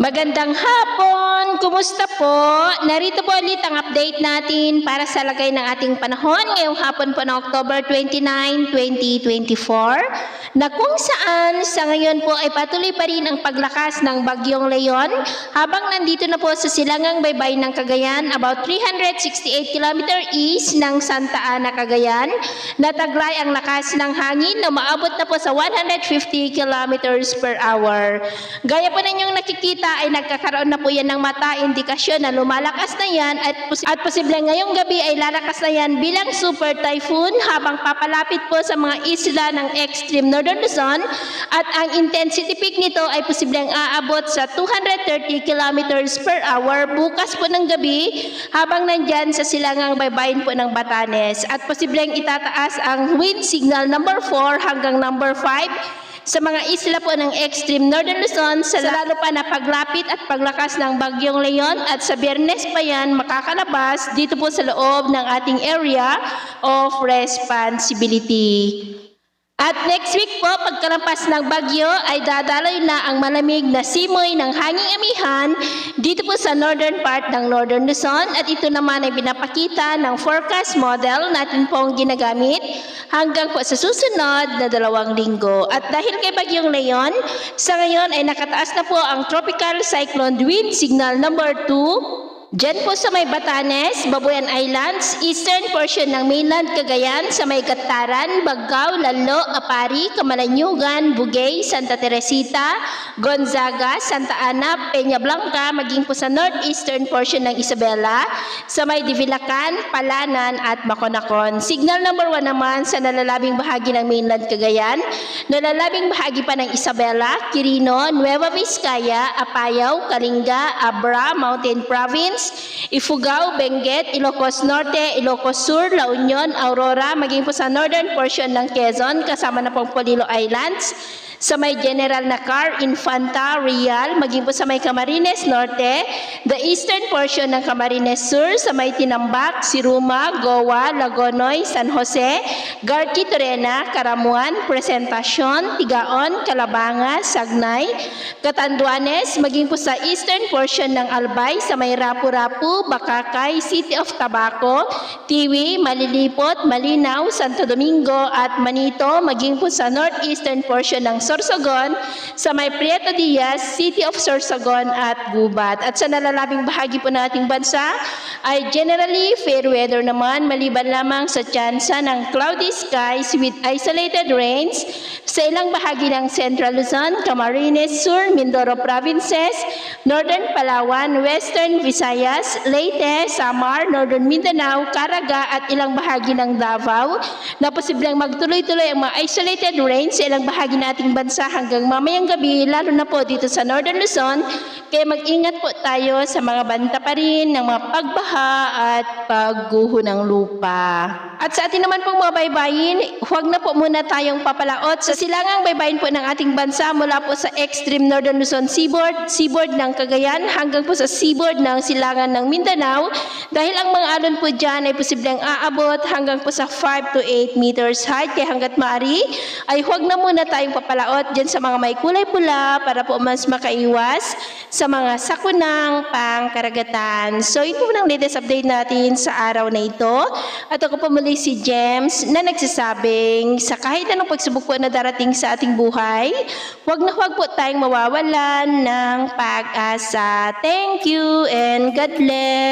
Magandang hapon! Kumusta po? Narito po ulit ang update natin para sa lagay ng ating panahon ngayong hapon po ng October 29, 2024 na kung saan sa ngayon po ay patuloy pa rin ang paglakas ng Bagyong Leon habang nandito na po sa silangang baybay ng Cagayan about 368 km east ng Santa Ana, Cagayan. Nataglay ang lakas ng hangin na maabot na po sa 150 km per hour. Gaya po ninyong nakikita ay nagkakaroon na po yan ng mata indikasyon na lumalakas na yan at posibleng ngayong gabi ay lalakas na yan bilang super typhoon habang papalapit po sa mga isla ng extreme northern Luzon at ang intensity peak nito ay posibleng aabot sa 230 kilometers per hour bukas po ng gabi habang nandyan sa silangang baybayin po ng Batanes at posibleng itataas ang wind signal number 4 hanggang number 5 sa mga isla po ng extreme northern Luzon sa lalo pa na paglapit at paglakas ng Bagyong Leon at sa Biyernes pa yan makakalabas dito po sa loob ng ating area of responsibility. At next week po, pagkalampas ng bagyo ay dadaloy na ang malamig na simoy ng hanging amihan dito po sa northern part ng northern Luzon at ito naman ay pinapakita ng forecast model natin pong ginagamit hanggang po sa susunod na 2 linggo. At dahil kay Bagyong Leon, sa ngayon ay nakataas na po ang tropical cyclone wind signal number 2 diyan po sa may Batanes, Babuyan Islands, eastern portion ng mainland Cagayan, sa may Gataran, Baggao, Lalo, Apari, Camalanyugan, Bugay, Santa Teresita, Gonzaga, Santa Ana, Peña Blanca, maging po sa northeastern portion ng Isabela, sa may Divilacan, Palanan at Maconacon. Signal number 1 naman sa nalalabing bahagi ng mainland Cagayan, nalalabing bahagi pa ng Isabela, Quirino, Nueva Vizcaya, Apayao, Kalinga, Abra, Mountain Province, Ifugao, Benguet, Ilocos Norte, Ilocos Sur, La Union, Aurora, maging po sa northern portion ng Quezon, kasama na pong Polillo Islands, sa may General Nakar, Infanta, Real, maging po sa may Camarines Norte, the eastern portion ng Camarines Sur, sa may Tinambak, Siruma, Goa, Lagonoy, San Jose, Garki, Torena, Karamuan, Presentacion, Tigaon, Calabanga, Sagnay, Catanduanes, maging po sa eastern portion ng Albay, sa may Rapu-Rapu, Bakakay, City of Tabaco, Tiwi, Malilipot, Malinaw, Santo Domingo at Manito, maging po sa northeastern portion ng Sorsogon, sa may Prieto Diaz, City of Sorsogon at Gubat. At sa nalalabing bahagi po nating bansa ay generally fair weather naman maliban lamang sa tsansa ng cloudy skies with isolated rains sa ilang bahagi ng Central Luzon, Camarines Sur, Mindoro Provinces, Northern Palawan, Western Visayas, Leyte, Samar, Northern Mindanao, Caraga at ilang bahagi ng Davao na posibleng magtuloy-tuloy ang mga isolated rains sa ilang bahagi nating bansa hanggang mamayang gabi, lalo na po dito sa Northern Luzon. Kaya mag-ingat po tayo sa mga banta pa rin ng mga pagbaha at pagguho ng lupa. At sa atin naman pong mga baybayin, huwag na po muna tayong papalaot sa silangang baybayin po ng ating bansa mula po sa extreme Northern Luzon seaboard ng Cagayan hanggang po sa seaboard ng silangan ng Mindanao dahil ang mga alon po dyan ay posibleng aabot hanggang po sa 5 to 8 meters height. Kaya hanggat maaari ay huwag na muna tayong papalaot dyan sa mga may kulay pula para po mas makaiwas sa mga sakunang pangkaragatan. So ito po ang latest update natin sa araw na ito. At ako po muli si James na nagsasabing sa kahit anong pagsubok po na darating sa ating buhay, huwag na huwag po tayong mawawalan ng pag-asa. Thank you and God bless.